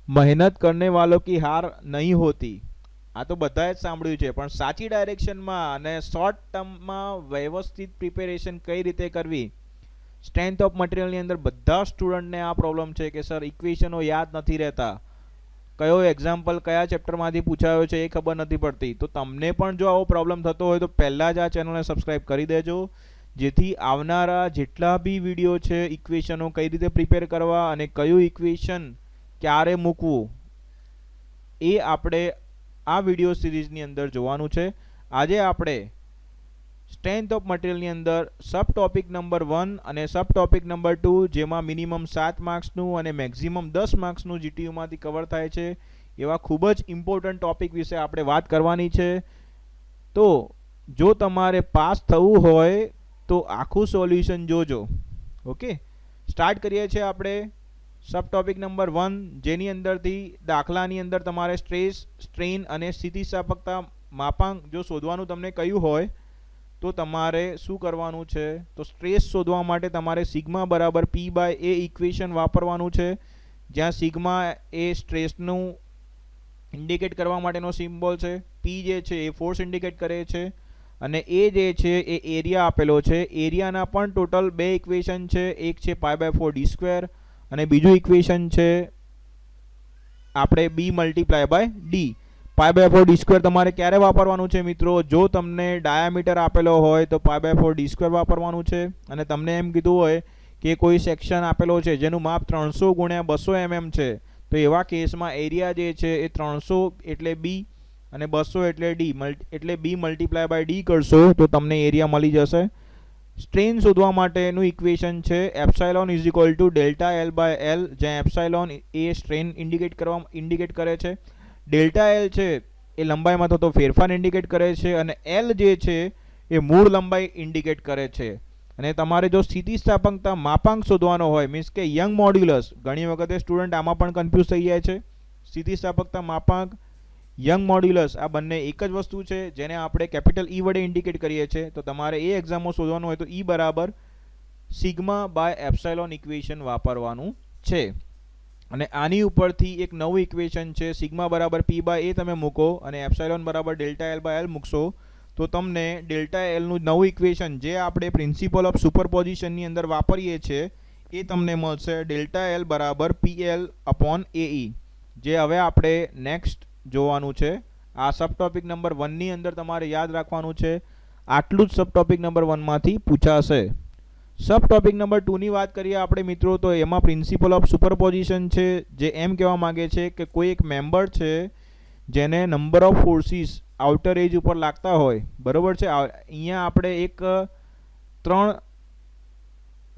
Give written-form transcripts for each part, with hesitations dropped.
મહેનત કરને વાલો કી હાર નહીં હોતી, આ તો બધાએ જ સાંભળ્યું છે, પણ સાચી ડાયરેક્શનમાં અને શોર્ટ ટર્મમાં વ્યવસ્થિત પ્રિપેરેશન કઈ રીતે કરવી, સ્ટ્રેન્થ ઓફ મટીરિયલની અંદર બધા સ્ટુડન્ટને આ પ્રોબ્લેમ છે કે સર ઇક્વેશનો યાદ નથી રહેતા, કયો એક્ઝામ્પલ કયા ચેપ્ટરમાંથી પૂછાયો છે એ ખબર નથી પડતી. તો તમને પણ જો આવો પ્રોબ્લેમ થતો હોય તો પહેલાં જ આ ચેનલને સબસ્ક્રાઈબ કરી દેજો, જેથી આવનારા જેટલા બી વિડીયો છે ઇક્વેશનો કઈ રીતે પ્રિપેર કરવા અને કયું ઇક્વેશન ક્યારે મૂકવું એ આપણે આ વિડીયો સિરીઝની અંદર જોવાનું છે. આજે આપણે સ્ટ્રેન્થ ઓફ મટીરિયલની અંદર સબ ટોપિક નંબર 1 અને સબ ટોપિક નંબર 2, જેમાં મિનિમમ 7 માર્ક્સનું અને મેક્સિમમ 10 માર્ક્સનું જીટીયુમાંથી કવર થાય છે, એવા ખૂબ જ ઇમ્પોર્ટન્ટ ટોપિક વિશે આપણે વાત કરવાની છે. તો જો તમારે પાસ થવું હોય તો આખું સોલ્યુશન જોજો. ઓકે, સ્ટાર્ટ કરીએ છીએ આપણે સબ ટોપિક નંબર 1, જેની અંદરથી દાખલાની અંદર તમારે સ્ટ્રેસ, સ્ટ્રેન અને સ્થિતિસ્થાપકતા માપાંક જો શોધવાનું તમને કહ્યું હોય તો તમારે શું કરવાનું છે, તો સ્ટ્રેસ શોધવા માટે તમારે સિગ્મા બરાબર પી બાય એ ઇક્વેશન વાપરવાનું છે, જ્યાં સિગ્મા એ સ્ટ્રેસનું ઇન્ડિકેટ કરવા માટેનો સિમ્બોલ છે, પી જે છે એ ફોર્સ ઇન્ડિકેટ કરે છે, અને એ જે છે એ એરિયા આપેલો છે. એરિયાના પણ ટોટલ બે ઇક્વેશન છે, એક છે π/4 d સ્ક્વેર અને બીજું ઇક્વેશન છે આપણે b multiply by D. π/4 d square તમારે ક્યારે વાપરવાનું છે મિત્રો, જો તમને ડાયામીટર આપેલો હોય તો π/4 d સ્ક્વેર વાપરવાનું છે, અને તમને એમ કીધું હોય કે કોઈ સેક્શન આપેલો છે જેનું માપ 300 × 200 mm છે, તો એવા કેસમાં એરિયા જે છે એ 300 એટલે બી અને 200 એટલે ડી, એટલે બી મલ્ટીપ્લાય બાય ડી કરશો તો તમને એરિયા મળી જશે. સ્ટ્રેન શોધવા માટેનું ઇક્વેશન છે epsilon is equal to delta L by L, જ્યાં એપ્સાઇલોન એ સ્ટ્રેન ઇન્ડિકેટ કરે છે, ડેલ્ટા એલ છે એ લંબાઈમાં થતો ફેરફાર ઇન્ડિકેટ કરે છે, અને એલ જે છે એ મૂળ લંબાઈ ઇન્ડિકેટ કરે છે. અને તમારે જો સ્થિતિસ્થાપકતા માપાંક શોધવાનો હોય, મીન્સ કે યંગ મોડ્યુલસ, ઘણી વખતે સ્ટુડન્ટ આમાં પણ કન્ફ્યુઝ થઈ જાય છે. સ્થિતિસ્થાપકતા માપાંક, યંગ મોડ્યુલસ આ બંને એક જ વસ્તુ છે, જેને આપણે કેપિટલ ઈ વડે ઇન્ડિકેટ કરીએ છીએ. તો તમારે એ એક્ઝામમાં શોધવાનું હોય તો ઈ બરાબર સિગ્મા બાય એપ્સાઇલોન ઇક્વેશન વાપરવાનું છે. અને આની ઉપરથી એક નવું ઇક્વેશન છે સિગ્મા બરાબર પી બાય એ તમે મૂકો અને એપ્સાઇલોન બરાબર ડેલ્ટા એલ બાય એલ મૂકશો તો તમને ડેલ્ટા એલનું નવું ઇક્વેશન જે આપણે પ્રિન્સિપલ ઓફ સુપરપોઝિશનની અંદર વાપરીએ છીએ એ તમને મળશે ડેલ્ટા એલ બરાબર પીએલ અપોન એઈ, જે હવે આપણે નેક્સ્ટ જોવાનું છે. આ સબ ટોપિક નંબર 1ની અંદર તમારે યાદ રાખવાનું છે. આટલું જ સબ ટોપિક નંબર 1માંથી પૂછાશે. સબ ટોપિક નંબર 2ની વાત કરીએ આપણે મિત્રો, તો એમાં પ્રિન્સિપલ ઓફ સુપરપોઝિશન છે, જે એમ કહેવા માંગે છે કે કોઈ એક મેમ્બર છે જેને નંબર ઓફ ફોર્સિસ આઉટર એજ ઉપર લાગતા હોય, બરોબર છે. અહીંયા આપણે એક 3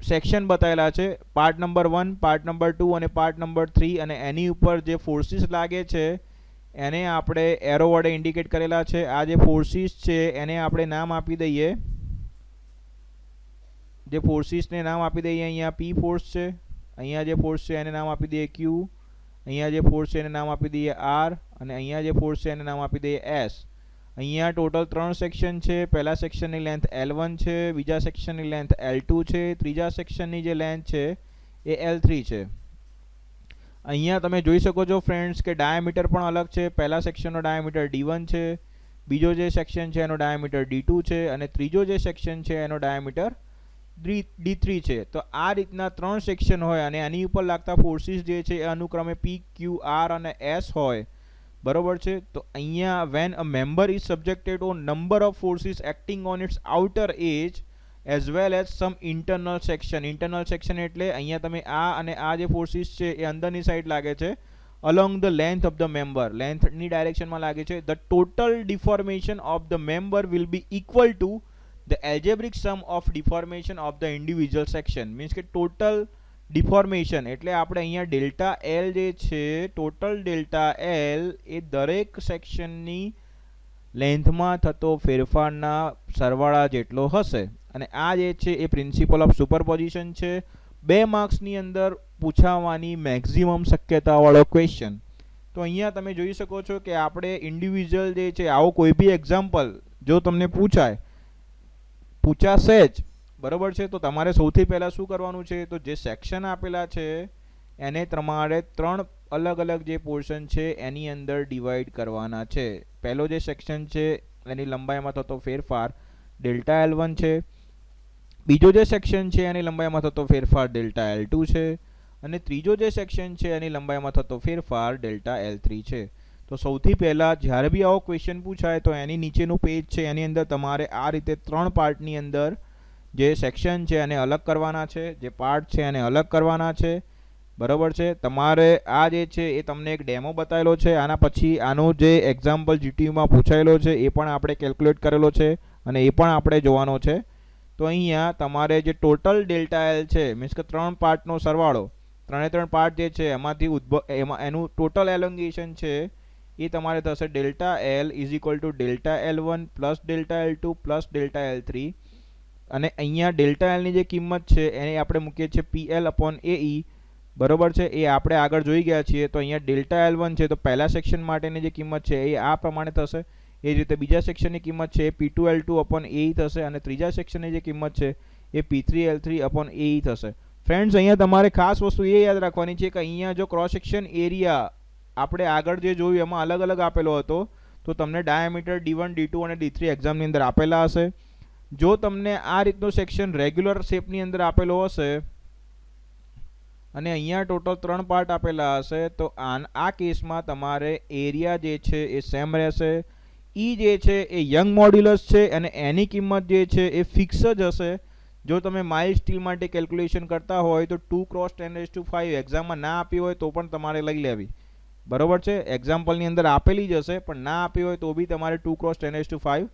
સેક્શન બતાવેલા છે, પાર્ટ નંબર 1, પાર્ટ નંબર 2 અને પાર્ટ નંબર 3, અને એની ઉપર જે ફોર્સિસ લાગે છે એને આપણે એરો વડે ઇન્ડિકેટ કરેલા છે. આ જે ફોર્સિસ છે એને આપણે નામ આપી દઈએ, જે ફોર્સિસને નામ આપી દઈએ, અહીંયા પી ફોર્સ છે, અહીંયા જે ફોર્સ છે એને નામ આપી દઈએ ક્યુ, અહીંયા જે ફોર્સ છે એને નામ આપી દઈએ આર, અને અહીંયા જે ફોર્સ છે એને નામ આપી દઈએ એસ. અહીંયા ટોટલ 3 સેક્શન છે. પહેલા સેક્શનની લેન્થ L1 છે, બીજા સેક્શનની લેન્થ L2 છે, ત્રીજા સેક્શનની જે લેન્થ છે એ L3 છે. અહીંયા તમે જોઈ શકો છો ફ્રેન્ડ્સ કે ડાયામીટર પણ અલગ છે. પહેલા સેક્શનનો ડાયામીટર D1 છે, બીજો જે સેક્શન છે એનો ડાયામીટર D2 છે, અને ત્રીજો જે સેક્શન છે એનો ડાયામીટર D3 છે. તો આ રીતના 3 સેક્શન હોય અને આની ઉપર લાગતા ફોર્સિસ જે છે એ અનુક્રમે P, Q, R અને S હોય, બરોબર છે. તો અહીંયા when a member is subjected to number of forces acting on its outer edge as well as some internal section એટલે અહીંયા તમે આ અને આ જે ફોર્સિસ છે એ અંદરની સાઈડ લાગે છે along the length of the member, લેન્થની ડાયરેક્શનમાં લાગે છે, the total deformation of the member will be equal to the algebraic sum of deformation of the individual section. Means કે ટોટલ ડિફોર્મેશન એટલે આપણે અહીંયા ડેલ્ટા એલ જે છે, ટોટલ ડેલ્ટા એલ એ દરેક સેક્શનની લેન્થમાં થતો ફેરફારના સરવાળા જેટલો હશે. અને આ જે છે એ પ્રિન્સિપલ ઓફ સુપરપોઝિશન છે. 2 માર્ક્સની અંદર પૂછાવાની મેક્સિમમ શક્યતાવાળો ક્વેશ્ચન. તો અહીંયા તમે જોઈ શકો છો કે આપણે ઇન્ડિવિજ્યુઅલ જે છે, આવો કોઈ બી એક્ઝામ્પલ જો તમને પૂછાશે જ, બરોબર છે, તો તમારે સૌથી પહેલાં શું કરવાનું છે, તો જે સેક્શન આપેલા છે એને તમારે 3 અલગ અલગ જે પોર્શન છે એની અંદર ડિવાઈડ કરવાના છે. પહેલો જે સેક્શન છે એની લંબાઈમાં થતો ફેરફાર ડેલ્ટા L1 છે. બીજો જે સેક્શન છે એની લંબાઈમાં થતો ફેરફાર ડેલ્ટા L2 છે. અને ત્રીજો જે સેક્શન છે એની લંબાઈમાં થતો ફેરફાર ડેલ્ટા L3 છે. તો સૌથી પહેલા જ્યારે બી આવો ક્વેશ્ચન પૂછાય તો એની નીચેનું પેજ છે એની અંદર તમારે આ રીતે 3 પાર્ટની અંદર જે સેક્શન છે એને અલગ કરવાના છે, જે પાર્ટ છે એને અલગ કરવાના છે. બરોબર છે. તમારે આ જે છે એ તમને એક ડેમો બતાવેલો છે. આના પછી આનો જે એક્ઝામ્પલ જીટીયુમાં પૂછાયેલો છે એ પણ આપણે કેલ્ક્યુલેટ કરેલો છે અને એ પણ આપણે જોવાનો છે. તો અહીંયા તમારે જે ટોટલ ડેલ્ટા L છે મીન્સ કે 3 પાર્ટનો સરવાળો, 3 પાર્ટ જે છે એમાંથી એનું ટોટલ એલોંગેશન છે એ તમારે થશે delta L is equal to delta L1 plus delta L2 plus delta L3. અને અહીંયા ડેલ્ટા L ની જે કિંમત છે એને આપણે મૂકીએ છીએ PL અપોન AE. બરોબર છે. એ આપણે આગળ જોઈ ગયા છીએ. તો અહીંયા ડેલ્ટા L1 છે તો પહેલા સેક્શન માટેની જે કિંમત છે એ આ પ્રમાણે થશે. એ જ રીતે બીજા સેક્શનની કિંમત છે એ P2L2 અપોન AE થશે અને ત્રીજા સેક્શનની જે કિંમત છે એ P3L3 અપોન AE થશે. ફ્રેન્ડ્સ, અહીંયા તમારે ખાસ વસ્તુ એ યાદ રાખવાની છે કે અહીંયા જો ક્રોસ સેક્શન એરિયા આપણે આગળ જે જોયું એમાં અલગ અલગ આપેલો હતો તો તમને ડાયામીટર D1 D2 અને D3 એક્ઝામની અંદર આપેલા હશે. જો તમને આ રીતનો સેક્શન રેગ્યુલર શેપની અંદર આપેલો હશે અને અહીંયા ટોટલ 3 પાર્ટ આપેલા હશે તો આ કેસમાં તમારે એરિયા જે છે એ સેમ રહેશે. ઈ જે છે એ યંગ મોડ્યુલસ છે અને એની કિંમત જે છે એ ફિક્સ જ હશે. જો તમે માઇલ્ડ સ્ટીલ માટે કેલ્ક્યુલેશન કરતા હોય તો 2×10⁵ એક્ઝામમાં ના આપી હોય તો પણ તમારે લઈ લેવી. બરોબર છે. એક્ઝામ્પલની અંદર આપેલી જ હશે પણ ના આપી હોય તો બી તમારે 2×10⁵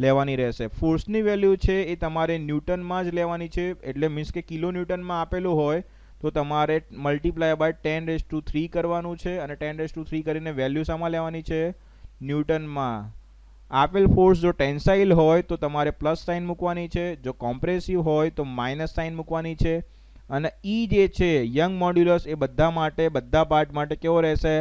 લેવાની રહેશે. ફોર્સની વેલ્યુ છે એ તમારે ન્યૂટનમાં જ લેવાની છે. એટલે મીન્સ કે કિલો ન્યૂટનમાં આપેલું હોય તો તમારે મલ્ટીપ્લાય બાય 10⁵ કરવાનું છે અને 10⁵ કરીને વેલ્યુ શામાં લેવાની છે? ન્યૂટનમાં. આપેલ ફોર્સ જો ટેન્સાઇલ હોય તો તમારે પ્લસ સાઇન મૂકવાની છે, જો કોમ્પ્રેસિવ હોય તો માઇનસ સાઇન મૂકવાની છે. અને ઈ જે છે યંગ મોડ્યુલસ એ બધા માટે, બધા પાર્ટ માટે કેવો રહેશે?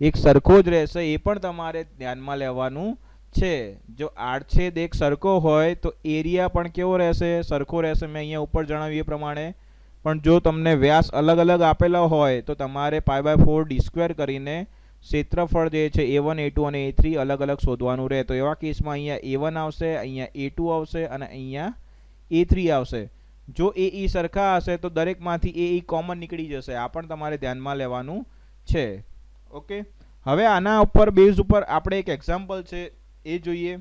એક સરખો જ રહેશે. એ પણ તમારે ધ્યાનમાં લેવાનું છે. જો આડછેદ એક સરખો હોય તો એરિયા પણ કેવો રહેશે? સરખો રહેશે. મેં અહીંયા ઉપર જણાવ્યું એ પ્રમાણે. પણ જો તમને વ્યાસ અલગ અલગ આપેલા હોય તો તમારે π/4d² કરીને ક્ષેત્રફળ જે છે A1 A2 અને A3 અલગ અલગ શોધવાનું રહે. તો એવા કેસમાં અહીંયા A1 આવશે, અહીંયા A2 આવશે અને અહીંયા A3 આવશે. જો AE સરખા હશે તો દરેકમાંથી AE કોમન નીકળી જશે. આ પણ તમારે ધ્યાનમાં લેવાનું છે. ઓકે. હવે આના ઉપર બેઝ ઉપર આપણે એક એક્ઝામ્પલ છે એ જોઈએ.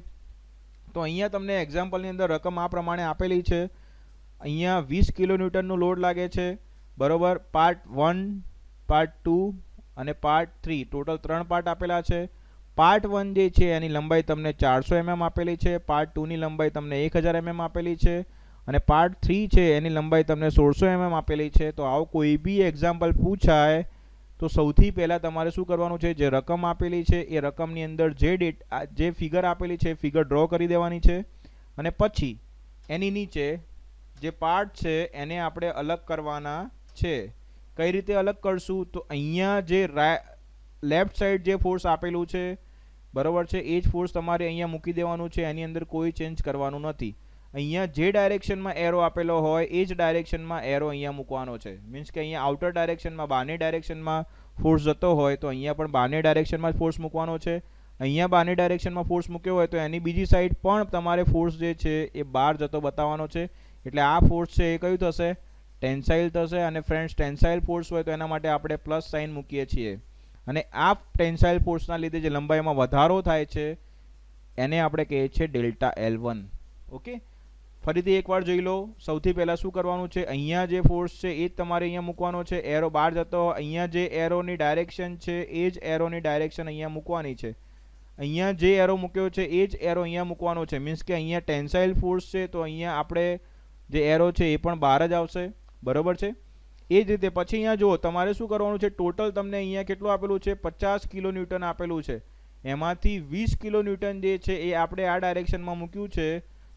તો અહીંયા તમને એક્ઝામ્પલની અંદર રકમ આ પ્રમાણે આપેલી છે. અહીંયા 20 કિલોન્યુટનનો લોડ લાગે છે. બરોબર. પાર્ટ 1, પાર્ટ 2 અને પાર્ટ 3 ટોટલ 3 પાર્ટ આપેલા છે. પાર્ટ 1 જે છે એની લંબાઈ તમને 400 mm આપેલી છે. પાર્ટ 2 ની લંબાઈ તમને 1000 mm આપેલી છે અને પાર્ટ 3 છે એની લંબાઈ તમને 1600 mm આપેલી છે. તો આવું કોઈ બી એક્ઝામ્પલ પૂછાય તો સૌથી પહેલા તમારે શું કરવાનું છે? જે રકમ આપેલી છે એ રકમની અંદર જે ફિગર આપેલી છે ફિગર ડ્રો કરી દેવાની છે અને પછી એની નીચે જે પાર્ટ છે એને આપણે અલગ કરવાના છે. કઈ રીતે અલગ કરશું? તો અહીંયા જે લેફ્ટ સાઈડ જે ફોર્સ આપેલું છે બરોબર છે એ જ ફોર્સ તમારે અહીંયા મૂકી દેવાનું છે. એની અંદર કોઈ ચેન્જ કરવાનું નથી. અહીંયા જે ડાયરેક્શનમાં એરો આપેલો હોય એ જ ડાયરેક્શનમાં એરો અહીંયા મૂકવાનો છે. મીન્સ કે અહીંયા આઉટર ડાયરેક્શનમાં, બહારની ડાયરેક્શનમાં ફોર્સ જતો હોય તો અહીંયા પણ બહારની ડાયરેક્શનમાં ફોર્સ મૂકવાનો છે. અહીંયા બહારની ડાયરેક્શનમાં ફોર્સ મૂક્યો હોય તો એની બીજી સાઈડ પણ તમારે ફોર્સ જે છે એ બહાર જતો બતાવવાનો છે. એટલે આ ફોર્સ છે એ કયું થશે? ટેન્સાઇલ થશે. અને ફ્રેન્ડ્સ, ટેન્સાઇલ ફોર્સ હોય તો એના માટે આપણે પ્લસ સાઇન મૂકીએ છીએ. અને આ ટેન્સાઇલ ફોર્સના લીધે જે લંબાઈમાં વધારો થાય છે એને આપણે કહીએ છીએ ડેલ્ટા L1. ઓકે. ફરીથી એકવાર જોઈ લો. સૌથી પહેલાં શું કરવાનું છે? અહીંયા જે ફોર્સ છે એ જ તમારે અહીંયા મૂકવાનો છે. એરો બહાર જતો અહીંયા જે એરોની ડાયરેક્શન છે એ જ એરોની ડાયરેક્શન અહીંયા મૂકવાની છે. અહીંયા જે એરો મૂક્યો છે એ જ એરો અહીંયા મૂકવાનો છે. મીન્સ કે અહીંયા ટેન્સાઇલ ફોર્સ છે તો અહીંયા આપણે જે એરો છે એ પણ બહાર જ આવશે. બરોબર છે. એ જ રીતે પછી અહીંયા જુઓ તમારે શું કરવાનું છે? ટોટલ તમને અહીંયા કેટલું આપેલું છે? 50 કિલોન્યુટન આપેલું છે. એમાંથી 20 કિલોન્યુટન જે છે એ આપણે આ ડાયરેક્શનમાં મૂક્યું છે.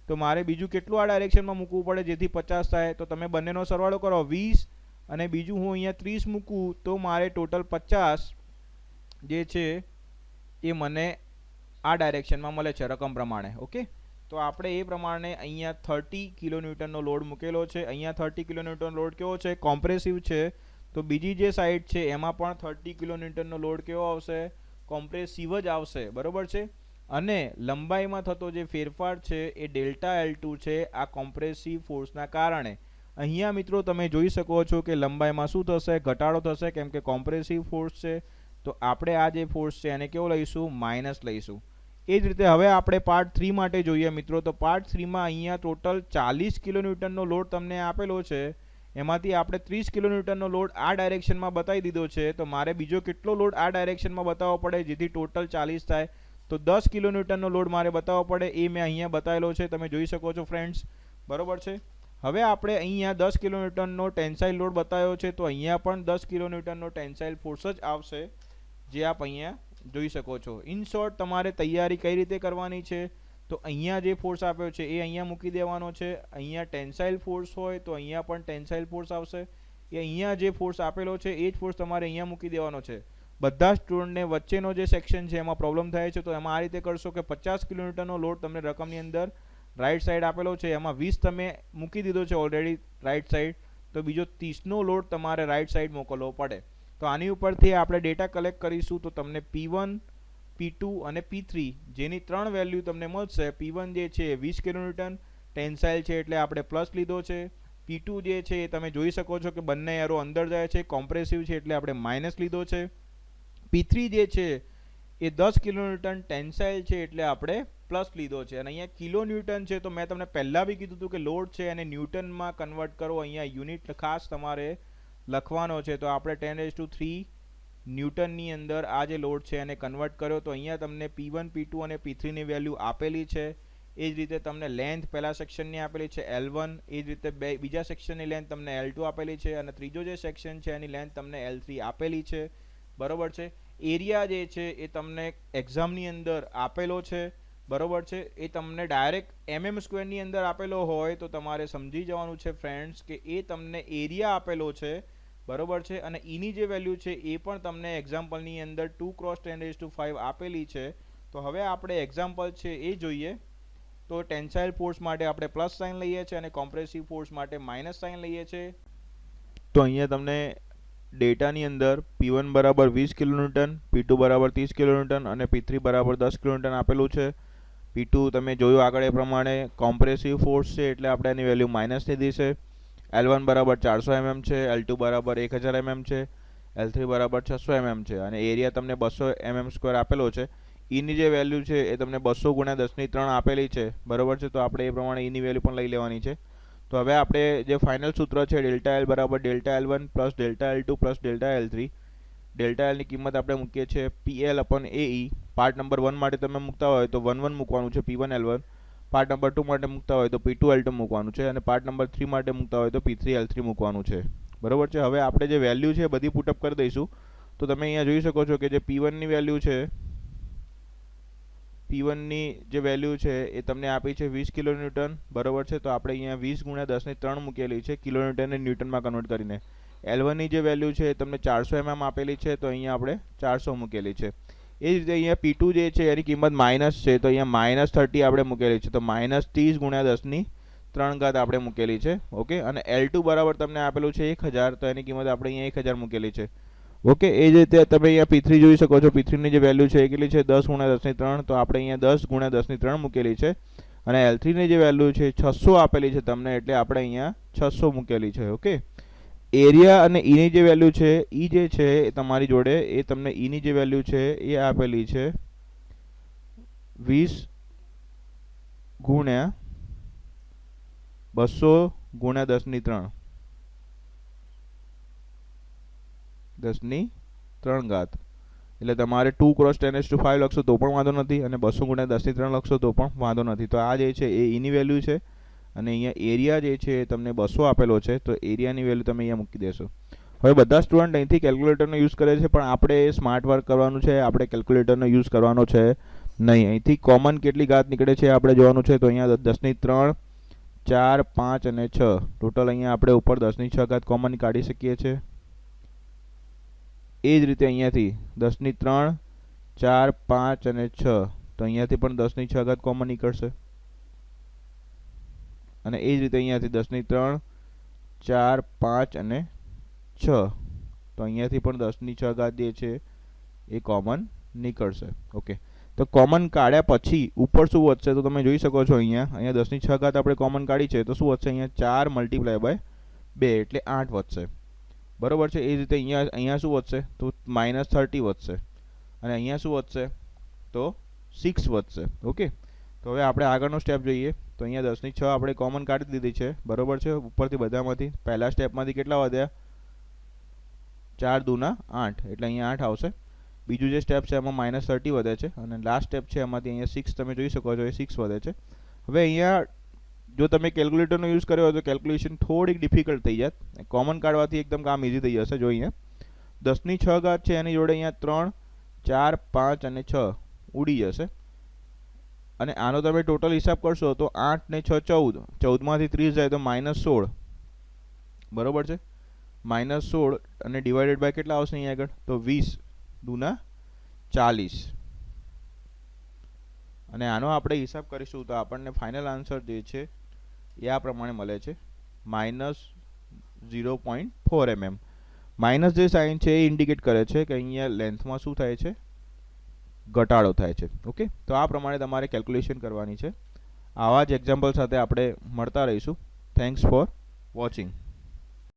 તો મારે બીજું કેટલું આ ડાયરેક્શનમાં મૂકવું પડે જેથી 50 થાય? તો તમે બંનેનો સરવાળો કરો. 20 અને બીજું હું અહીંયા 30 મૂકું તો મારે ટોટલ 50 જે છે એ મને આ ડાયરેક્શનમાં મળે છે રકમ પ્રમાણે. ઓકે. તો આપણે એ પ્રમાણે અહીંયા 30 કિલોન્યુટનનો લોડ મૂકેલો છે. અહીંયા 30 કિલોન્યુટન લોડ કેવો છે? કોમ્પ્રેસિવ છે. તો બીજી જે સાઈડ છે એમાં પણ 30 કિલો ન્યૂટનનો લોડ કેવો આવશે? કોમ્પ્રેસિવ જ આવશે, બરોબર છે. અને લંબાઈમાં થતો જે ફેરફાર છે એ ડેલ્ટા L2 છે આ કોમ્પ્રેસિવ ફોર્સના કારણે. અહીંયા મિત્રો તમે જોઈ શકો છો કે લંબાઈમાં શું થશે? ઘટાડો થશે, કેમ કે કોમ્પ્રેસિવ ફોર્સ છે. તો આપણે આ જે ફોર્સ છે એને કેવો લઈશું? માઇનસ લઈશું. એ જ રીતે હવે આપણે પાર્ટ 3 માટે જોઈએ મિત્રો. તો પાર્ટ 3માં અહીંયા ટોટલ 40 કિલો ન્યૂટનનો લોડ તમને આપેલો છે. એમાંથી આપણે 30 કિલો ન્યૂટનનો લોડ આ ડાયરેક્શનમાં બતાવી દીધો છે. તો મારે બીજો કેટલો લોડ આ ડાયરેક્શનમાં બતાવવો પડે જેથી ટોટલ 40 થાય? તો 10 કિલો ન્યૂટનનો લોડ મારે બતાવવો પડે. એ મેં અહીંયા બતાવેલો છે, તમે જોઈ શકો છો ફ્રેન્ડ્સ, બરોબર છે. હવે આપણે અહીંયા 10 કિલો ન્યૂટનનો ટેન્સાઇલ લોડ બતાવ્યો છે, તો અહીંયા પણ 10 કિલો ન્યૂટનનો ટેન્સાઇલ ફોર્સ જ આવશે, જે આપ અહીંયા જોઈ શકો છો. ઇન શોર્ટ તમારે તૈયારી કઈ રીતે કરવાની છે? તો અહીંયા જે ફોર્સ આપ્યો છે એ અહીંયા મૂકી દેવાનો છે. અહીંયા ટેન્સાઇલ ફોર્સ હોય તો અહીંયા પણ ટેન્સાઇલ ફોર્સ આવશે. એ અહીંયા જે ફોર્સ આપેલો છે એ જ ફોર્સ તમારે અહીંયા મૂકી દેવાનો છે. બધા સ્ટુડન્ટને વચ્ચેનો જે સેક્શન છે એમાં પ્રોબ્લેમ થાય છે, તો એમાં આ રીતે કરશો કે 50 કિલો ન્યૂટનનો લોડ તમને રકમની અંદર રાઈટ સાઈડ આપેલો છે, એમાં 20 તમે મૂકી દીધો છે ઓલરેડી રાઈટ સાઈડ, તો બીજો 30નો લોડ તમારે રાઈટ સાઈડ મોકલવો પડે. તો આની ઉપરથી આપણે ડેટા કલેક્ટ કરીશું, તો તમને P1, P2 અને P3 જેની 3 વેલ્યુ તમને મળશે. P1 જે છે 20 કિલો ન્યૂટન ટેન્સાઇલ છે એટલે આપણે પ્લસ લીધો છે. P2 જે છે એ તમે જોઈ શકો છો કે બંને એરો અંદર જાય છે, કોમ્પ્રેસિવ છે એટલે આપણે માઇનસ લીધો છે. P3 જે છે એ 10 કિલો ન્યૂટન ટેન્સાઇલ છે એટલે આપણે પ્લસ લીધો છે. અને અહીંયા કિલો ન્યૂટન છે, તો મેં તમને પહેલાં બી કીધું હતું કે લોડ છે અને ન્યૂટનમાં કન્વર્ટ કરો. અહીંયા યુનિટ ખાસ તમારે લખવાનો છે. તો આપણે 10⁻³ ન્યૂટનની અંદર આ જે લોડ છે એને કન્વર્ટ કર્યો. તો અહીંયા તમને P1, P2 અને P3ની વેલ્યુ આપેલી છે. એ જ રીતે તમને લેન્થ પહેલા સેક્શનની આપેલી છે L1, એ જ રીતે બીજા સેક્શનની લેન્થ તમને L2 આપેલી છે, અને ત્રીજો જે સેક્શન છે એની લેન્થ તમને L3 આપેલી છે, બરોબર છે. એરિયા જે છે એ તમને એક્ઝામની અંદર આપેલો છે, બરોબર છે. એ તમને ડાયરેક્ટ mm² અંદર આપેલો હોય તો તમારે સમજી જવાનું છે ફ્રેન્ડ્સ કે એ તમને એરિયા આપેલો છે, બરોબર છે. અને એની જે વેલ્યુ છે એ પણ તમને એક્ઝામ્પલની અંદર 2×10⁵ આપેલી છે. તો હવે આપણે એક્ઝામ્પલ છે એ જોઈએ. તો ટેન્સાઇલ ફોર્સ માટે આપણે પ્લસ સાઇન લઈએ છીએ અને કોમ્પ્રેસિવ ફોર્સ માટે માઇનસ સાઇન લઈએ છીએ. તો અહીંયા તમને ડેટાની અંદર P1 બરાબર 20 કિલો ન્યૂટન, P2 બરાબર 30 કિલો ન્યૂટન અને P3 બરાબર 10 કિલો ન્યૂટન આપેલું છે. P2 તમે જોયું આગળ એ પ્રમાણે કોમ્પ્રેસિવ ફોર્સ છે એટલે આપણે એની વેલ્યુ માઇનસ લીધી છે. L1 બરાબર 400 mm છે, L2 બરાબર 1000 mm છે, L3 બરાબર 600 mm છે, અને એરિયા તમને 200 mm² આપેલો છે. ની જે વેલ્યુ છે એ તમને 200×10⁻³ આપેલી છે, બરોબર છે. તો આપણે એ પ્રમાણે ની વેલ્યુ પણ લઈ લેવાની છે. તો હવે આપણે જે ફાઇનલ સૂત્ર છે ડેલ્ટા L બરાબર delta L1 plus delta L2 plus delta L3. Delta L ની કિંમત આપણે મૂકીએ છીએ PL/AE. પાર્ટ નંબર 1 માટે તમે મૂકતા હોય તો 1 1 મૂકવાનું છે, P1 L1. પાર્ટ નંબર 2 માટે મૂકતા હોય તો P2 L2 મૂકવાનું છે, અને પાર્ટ નંબર 3 માટે મૂકતા હોય તો P3 L3 મૂકવાનું છે, બરોબર છે. હવે આપણે જે વેલ્યુ છે બધી પુટઅપ કરી દઈશું. તો તમે અહીંયા જોઈ શકો છો કે જે P1 ની વેલ્યુ છે, P1 ની જે વેલ્યુ છે એ તમને આપી છે 20 કિલો ન્યૂટન, બરોબર છે. તો આપણે અહીંયા 20×10⁻³ મૂકેલી છે કિલો ન્યૂટનને ન્યૂટનમાં કન્વર્ટ કરીને. L1 ની જે વેલ્યુ છે એ તમને 400 mm આપેલી છે, તો અહીંયા આપણે 400 મૂકેલી છે. એ જ રીતે અહીંયા P2 જે છે એની કિંમત માઇનસ છે, તો અહીંયા -30 આપણે મૂકેલી છે, તો -30×10⁻³ આપણે મૂકેલી છે, ઓકે. અને L2 બરાબર તમને આપેલું છે 1000, તો એની કિંમત આપણે અહીંયા 1000 મૂકેલી છે, ઓકે. એ જ રીતે તમે અહીંયા P3 જોઈ શકો છો. P3 ની જે વેલ્યુ છે એ કેટલી છે? 10×10⁻³, તો આપણે અહીંયા 10×10⁻³ મૂકેલી છે. અને L3 ની જે વેલ્યુ છે 600 આપેલી છે તમને, એટલે આપણે અહીંયા 600 મૂકેલી છે, ઓકે. એરિયા અને ની જે વેલ્યુ છે એ જે છે એ તમારી જોડે એ તમને ની જે વેલ્યુ છે એ આપેલી છે 20×200×10⁻³, 10⁻³ એટલે તમારે 2×10⁵ લખશો તો પણ વાંધો નથી, અને 200×10⁻³ લખશો તો પણ વાંધો નથી. તો આ જે છે એ ની વેલ્યુ છે, અને અહીંયા એરિયા જે છે એ તમને 200 આપેલો છે, તો એરિયાની વેલ્યુ તમે અહીંયા મૂકી દેશો. હવે બધા સ્ટુડન્ટ અહીંથી કેલ્ક્યુલેટરનો યુઝ કરે છે, પણ આપણે સ્માર્ટ વર્ક કરવાનું છે, આપણે કેલ્ક્યુલેટરનો યુઝ કરવાનો છે નહીં. અહીંથી કોમન કેટલી ઘાત નીકળે છે આપણે જોવાનું છે. તો અહીંયા 10⁻³ 4 5 અને 6 ટોટલ અહીંયા આપણે ઉપર 10⁻6 કોમન કાઢી શકીએ છીએ. એ જ રીતે અહીંયાથી 10⁻³ 4 5 અને 6, તો અહીંયાથી પણ 10⁻6 કોમન નીકળશે. અને એ જ રીતે અહીંયાથી 10⁻³ 4 5 અને 6 તો અહીંયાથી પણ 10⁶ જે છે એ કોમન નીકળશે. ઓકે, તો કોમન કાઢ્યા પછી ઉપર શું વધશે તો તમે જોઈ શકો છો અહીંયા 10⁶ આપણે કોમન કાઢી છે તો શું વધશે અહીંયા 4 × 2 એટલે 8 વધશે. બરોબર છે. એ રીતે અહીંયા શું વધશે તો -30 વધશે અને અહીંયા શું વધશે તો 6 વધશે. ઓકે, તો હવે આપણે આગળનો સ્ટેપ જોઈએ. તો અહીંયા 10⁶ આપણે કોમન કાઢી દીધી છે. બરોબર છે. ઉપરથી બધામાંથી પહેલા સ્ટેપમાંથી કેટલા વધ્યા 4 × 2 = 8 એટલે અહીંયા 8 આવશે. બીજું જે સ્ટેપ છે એમાં -30 વધે છે અને લાસ્ટ સ્ટેપ છે એમાંથી અહીંયા 6 તમે જોઈ શકો છો એ 6 વધે છે. હવે અહીંયા જો તમે કેલ્ક્યુલેટરનો યુઝ કર્યો હોય તો કેલ્ક્યુલેશન થોડીક ડિફિકલ્ટ થઈ જાય. કોમન કાઢવાથી એકદમ કામ ઇઝી થઈ જશે. જો અહીંયા 10⁶ છે એની જોડે અહીંયા 3 4 5 અને 6 ઉડી જશે અને આનો તમે ટોટલ હિસાબ કરશો તો 8 ને 6 14, 14માંથી 30 જાય તો -16. બરોબર છે. -16 અને ડિવાઇડેડ બાય કેટલા આવશે અહીંયા આગળ તો 20 × 40 અને આનો આપણે હિસાબ કરીશું તો આપણને ફાઇનલ આન્સર જે છે એ આ પ્રમાણે મળે છે -0.4 mm. માઇનસ જે સાઇન છે એ ઇન્ડિકેટ કરે છે કે અહીંયા લેન્થમાં શું થાય છે ઘટાડો થાય છે. ઓકે, તો આ પ્રમાણે તમારે કેલ્ક્યુલેશન કરવાની છે. આવા જ એક્ઝામ્પલ સાથે આપણે મળતા રહીશું. Thanks for watching.